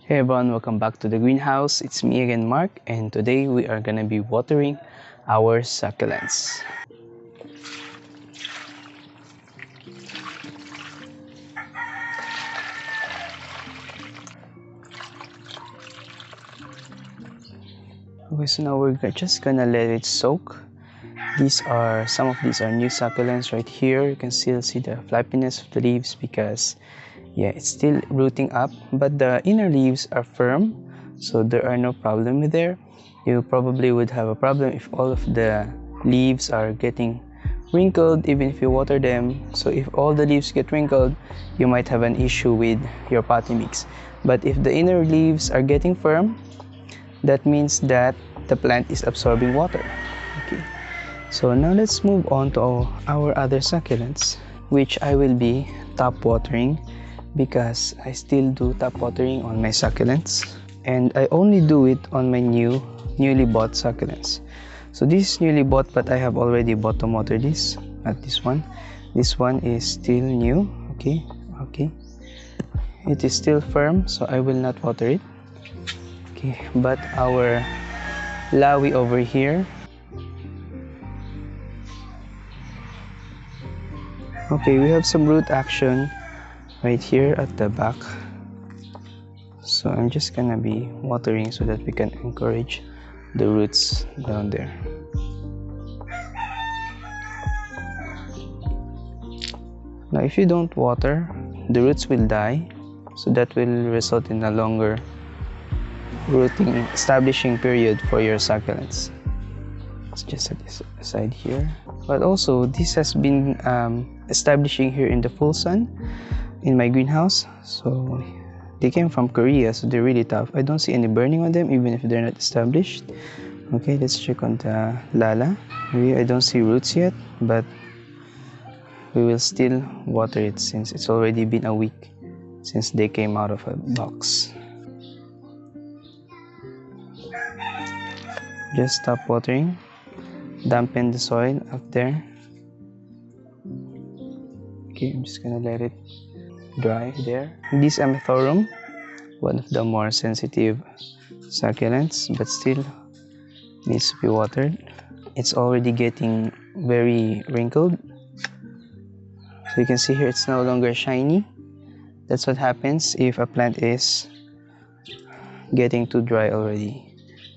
Hey everyone, welcome back to the greenhouse. It's me again, Mark, and today we are gonna be watering our succulents. Okay, so now we're just gonna let it soak. Some of these are new succulents right here. You can still see the flappiness of the leaves because it's still rooting up, but the inner leaves are firm, so there are no problem with there. You probably would have a problem if all of the leaves are getting wrinkled even if you water them. So if all the leaves get wrinkled, you might have an issue with your potty mix. But if the inner leaves are getting firm, that means that the plant is absorbing water. Okay, so now let's move on to our other succulents, which I will be top watering because I still do top watering on my succulents, and I only do it on my newly bought succulents. So this is newly bought, but I have already bottom watered this, not this one. This one is still new. Okay, it is still firm, so I will not water it. Okay, but our lawi over here, okay, we have some root action right here at the back, so I'm just gonna be watering so that we can encourage the roots down there. Now if you don't water, the roots will die, so that will result in a longer rooting establishing period for your succulents. Let's just set this aside here. But also this has been establishing here in the full sun in my greenhouse, so they came from Korea, so they're really tough. I don't see any burning on them even if they're not established. Okay, let's check on the lala. I don't see roots yet, but we will still water it since it's already been a week since they came out of a box. Just stop watering, dampen the soil up there. Okay, I'm just gonna let it dry there. This Amethorum, one of the more sensitive succulents, but still needs to be watered. It's already getting very wrinkled, so you can see here it's no longer shiny. That's what happens if a plant is getting too dry already.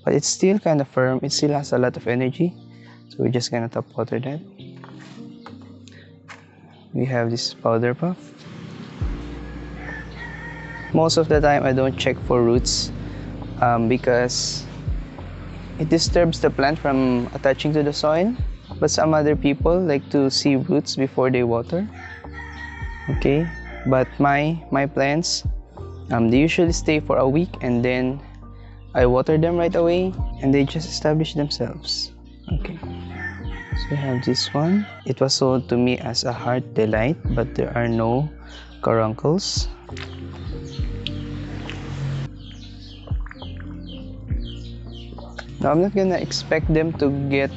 But it's still kind of firm, it still has a lot of energy, so we're just gonna top water that. We have this powder puff. Most of the time I don't check for roots because it disturbs the plant from attaching to the soil, but some other people like to see roots before they water. Okay, but my plants, they usually stay for a week and then I water them right away and they just establish themselves. Okay, so we have this one. It was sold to me as a heart delight, but there are no caruncles. Now I'm not gonna expect them to get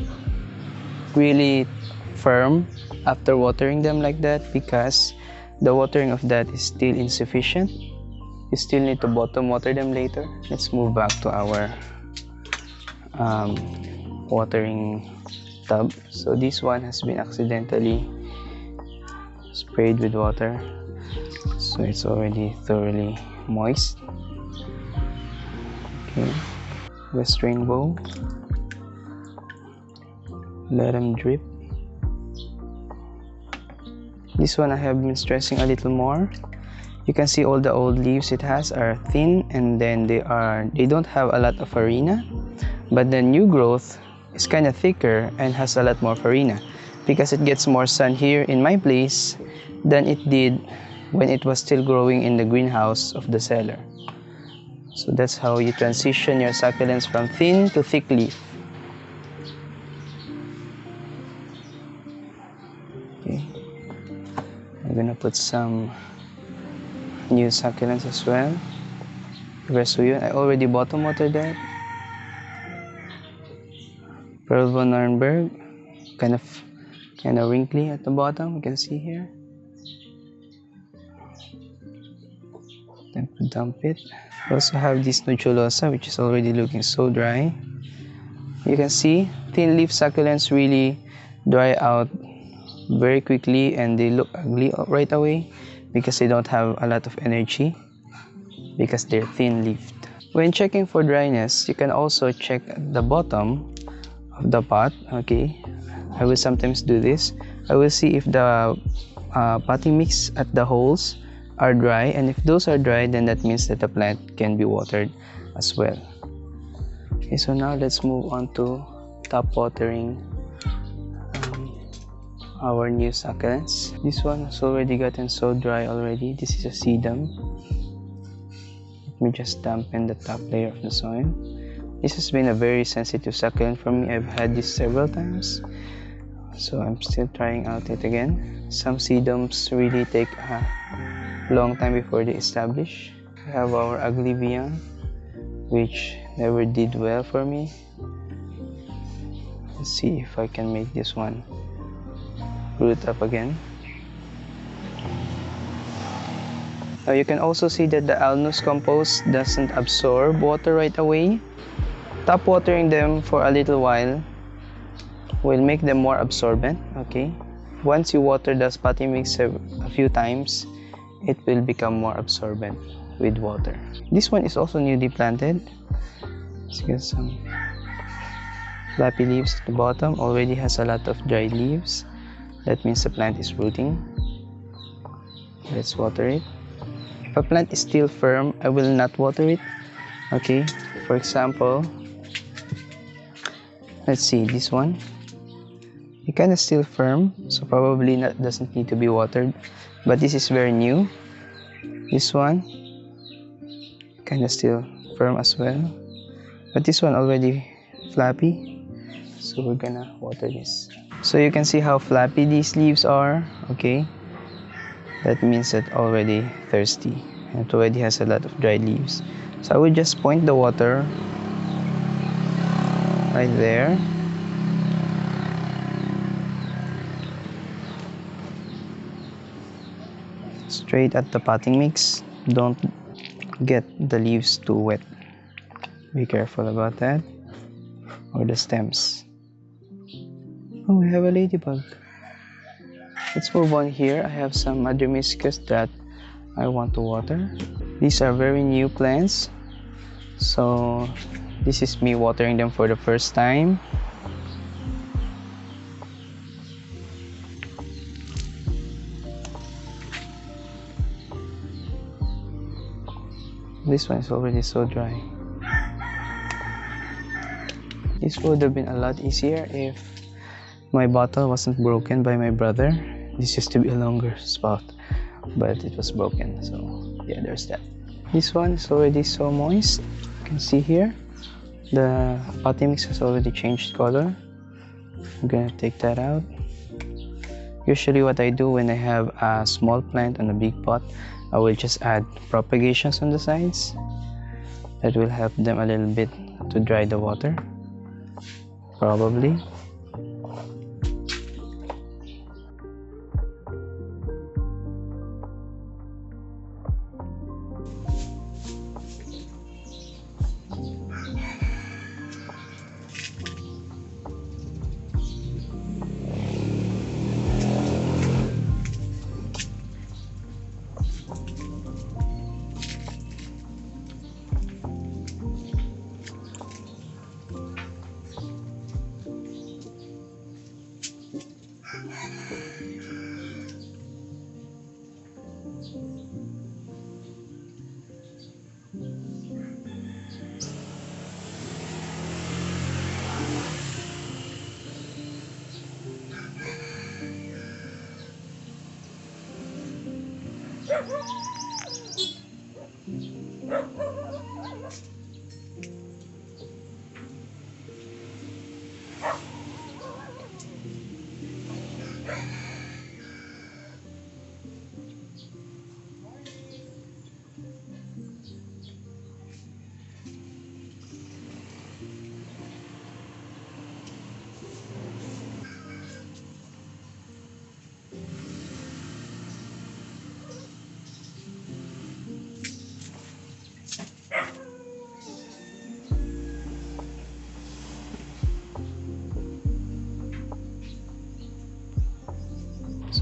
really firm after watering them like that because the watering of that is still insufficient. You still need to bottom water them later. Let's move back to our watering tub. So this one has been accidentally sprayed with water, so it's already thoroughly moist. Okay, West Rainbow, let them drip. This one I have been stressing a little more. You can see all the old leaves it has are thin, and then they don't have a lot of farina, but the new growth is kind of thicker and has a lot more farina because it gets more sun here in my place than it did when it was still growing in the greenhouse of the cellar. So that's how you transition your succulents from thin to thick leaf. Okay, I'm gonna put some new succulents as well. Resuyon, I already bottom watered that. Pearl von Nuremberg, kind of wrinkly at the bottom, you can see here. Then dump it. We also have this nuchulosa, which is already looking so dry. You can see thin leaf succulents really dry out very quickly and they look ugly right away because they don't have a lot of energy because they're thin leafed. When checking for dryness, you can also check the bottom of the pot. Okay, I will sometimes do this. I will see if the potting mix at the holes are dry, and if those are dry, then that means that the plant can be watered as well. Okay, so now let's move on to top watering our new succulents. This one has already gotten so dry already. This is a sedum. Let me just dampen the top layer of the soil. This has been a very sensitive succulent for me. I've had this several times, so I'm still trying out it again. Some sedums really take a long time before they establish. We have our acclimating, which never did well for me. Let's see if I can make this one root up again. Now you can also see that the alnus compost doesn't absorb water right away. Top watering them for a little while will make them more absorbent. Okay, once you water the potting mix a few times, it will become more absorbent with water. This one is also newly planted. Let's get some flappy leaves at the bottom. Already has a lot of dried leaves. That means the plant is rooting. Let's water it. If a plant is still firm, I will not water it. Okay, for example, let's see this one. It kind of still firm, so probably doesn't need to be watered. But this is very new. This one kind of still firm as well. But this one already flappy, so we're gonna water this. So you can see how flappy these leaves are. Okay, that means that already thirsty. It already has a lot of dried leaves. So I will just point the water right there. Straight at the potting mix. Don't get the leaves too wet. Be careful about that. Or the stems. Oh, we have a ladybug. Let's move on here. I have some madremyscus that I want to water. These are very new plants, so this is me watering them for the first time. This one is already so dry. This would have been a lot easier if my bottle wasn't broken by my brother. This used to be a longer spout, but it was broken, so yeah, there's that. This one is already so moist. You can see here the potting mix has already changed color. I'm gonna take that out. Usually what I do when I have a small plant on a big pot, I will just add propagations on the sides. That will help them a little bit to dry the water, probably.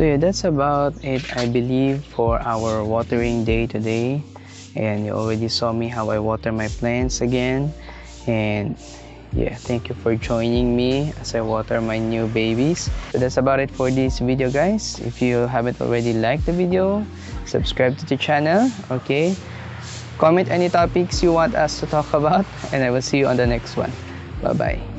So yeah, that's about it, I believe, for our watering day today. And you already saw me how I water my plants again. And yeah, thank you for joining me as I water my new babies. So that's about it for this video, guys. If you haven't already liked the video, subscribe to the channel, okay? Comment any topics you want us to talk about, and I will see you on the next one. Bye-bye.